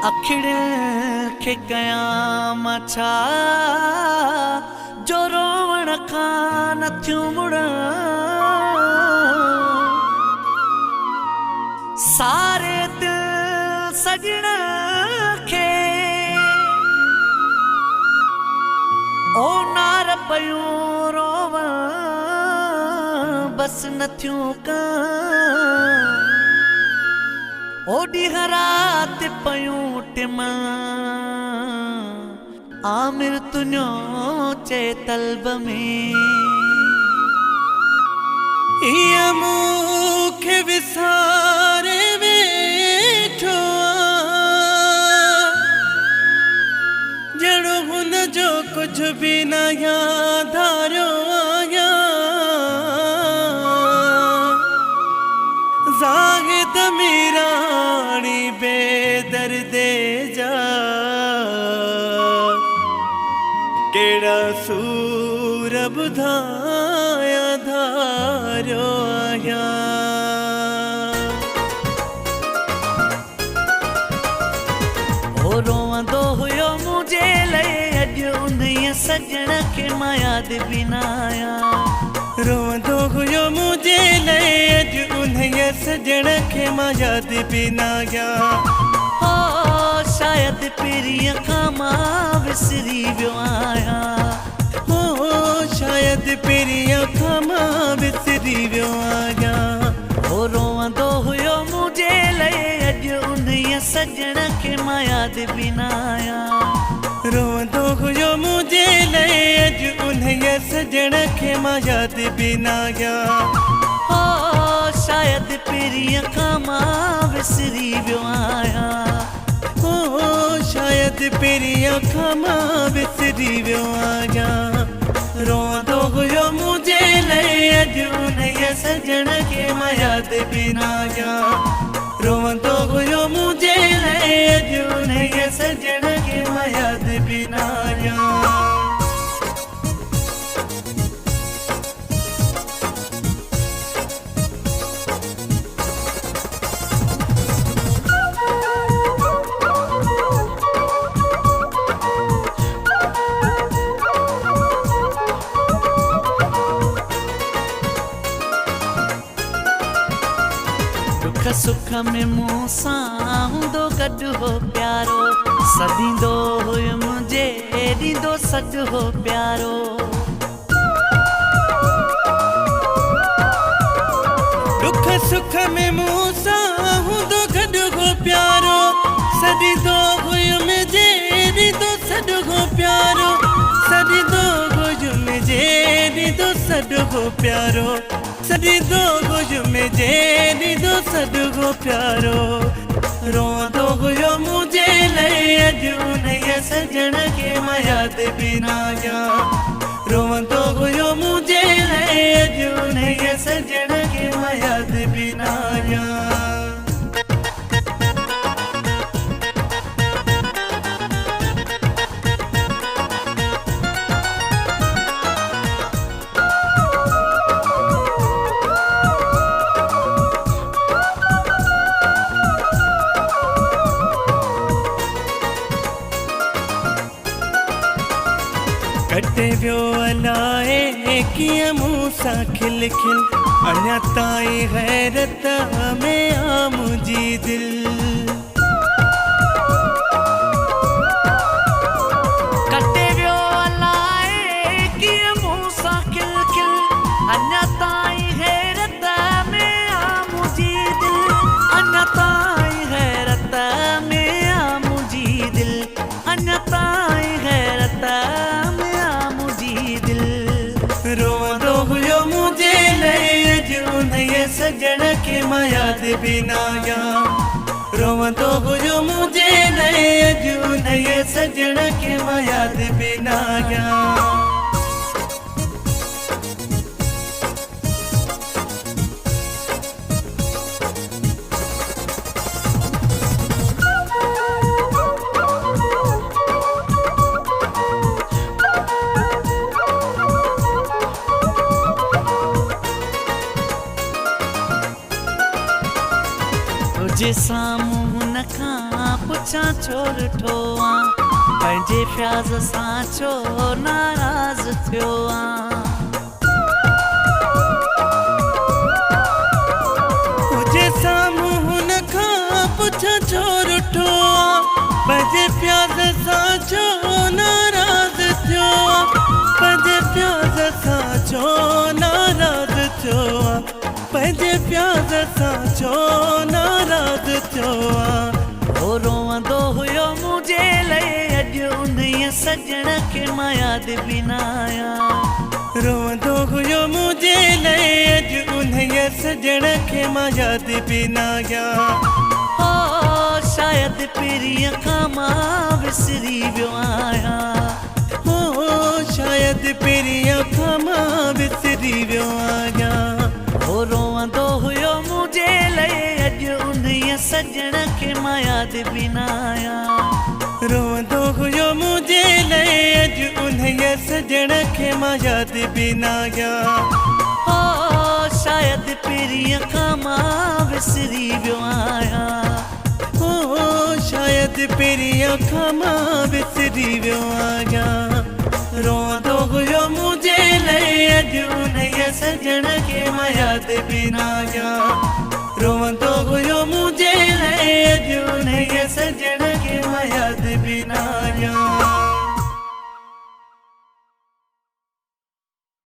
अखिड़ियुनि खे कयां मां छा जो रोवण खां नथियूं मुड़ां। सारे दिल सजण खे ओ नार पयूं रोवण बस नथियूं कनि। ओडी रात पयूं टिमण आमिर तुझो चे तलब में। इया मूंखे विसारे वेठो जड़ो हुन जो कुछ भी न यादारियो आया। ज़ाहिद मीराणी बेदर्दे जा केड़ा सूर बुधाया धारियो आया। ओ रोवंदो हुयो मुझे लए अॼु उन्हीअ सजण खे मां यादि बि न आया। रोवंदो हुयो मुझे लए अॼु उन्हीअ सजण खे मां यादि बि न आया। हो शायदि पहिरीं खां मां विसरी वियो आहियां। हो शायदि पहिरीं खां मां विसरी वियो आहियां। हो रोवंदो हुयो मुझे लए अॼु उन्हीअ सजण खे मां यादि बि न आया। रोवंदो हुयो मुझे लए अॼु उन्हीअ सजण खे मां यादि बि न आया। हो शायदि पहिरीं खां मां विसरी वियो आहियां। हो शायदि पहिरीं खां मां विसरी वियो आहियां। रोवंदो हुयो मुझे लए अॼु उन्हीअ सजण खे मां यादि बि न आया। रोवंदो हुयो मुझे लए अॼु उन्हीअ सजण खे मां यादि बि न आया। दुख सुख में मूंसां हूंदो गॾु हो प्यारो। सॾींदो हुयो मुझे ॾींदो सॾु हो प्यारो। दुख सुख में मूंसां हूंदो गॾु हो प्यारो। सॾींदो हुयो मुझे ॾींदो सॾु हो प्यारो। सॾींदो हुयो मुझे ॾींदो सॾु हो प्यारो। सॾींदो हुयो मुझे ॾींदो सॾु हो प्यारो। रोवंदो हुयो मुझे लए अॼु उन्हीअ सजण खे मां यादि बि न आया। रोवंदो हुयो मुझे लए अॼु उन्हीअ सजण खे मां यादि बि न आया। कटे वियो अलाए कीअं मूंसां खिल खिल अञा ताईं हैरत में आ मुंहिंजी दिलि। कटे वियो अलाए कीअं मूंसां खिल खिल अञा ताईं हैरत में आ मुंहिंजी दिलि। अञा ताईं हैरत में आ मुंहिंजी दिलि। अञा ताईं हैरत में आ मुंहिंजी दिलि। रोवंदो हुयो मुझे लए अॼु उन्हीअ सजण खे मां यादि बि न आया। रोवंदो हुयो मुझे लए अॼु उन्हीअ सजण खे मां यादि बि न आया। तुझे साम्हूं हुन खां पुछ पुछां छो ॾिठो आ पंहिंजे प्याज़ सां छो नाराज़ थियो आ तुझे साम्हूं हुन खां पुछां छो ॾिठो आ पंहिंजे प्याज़ सां छो नाराज़ थियो आ पंहिंजे प्याज़ सां छो नाराज़ थियो आ पंहिंजे प्याज़ सां छो नाराज़ थियो आ हो रोवंदो हुयो मुंहिंजे लाइ अॼु उन्हीअ सजण खे मां यादि बि न आहियां रोवंदो हुयो मुंहिंजे लाइ अॼु उन्हीअ सजण खे मां यादि बि न आहियां हो शायदि पहिरीं खां मां विसरी वियो आहियां हो शायदि पहिरीं खां मां विसरी वियो आहियां हो रोवंदो हुयो मुंहिंजे लाइ अॼु उन्हीअ सजण खे मां यादि बि न आहियां रोवंदो हुयो मुंहिंजे लाइ अॼु उन्हीअ सजण खे मां यादि बि न आहियां हो शायदि पहिरीं खां मां विसरी वियो आहियां हो शायदि पहिरीं खां मां विसरी वियो आहियां रोवंदो हुयो मुंहिंजे लाइ अॼु उन्हीअ सजण खे मां यादि बि न आहियां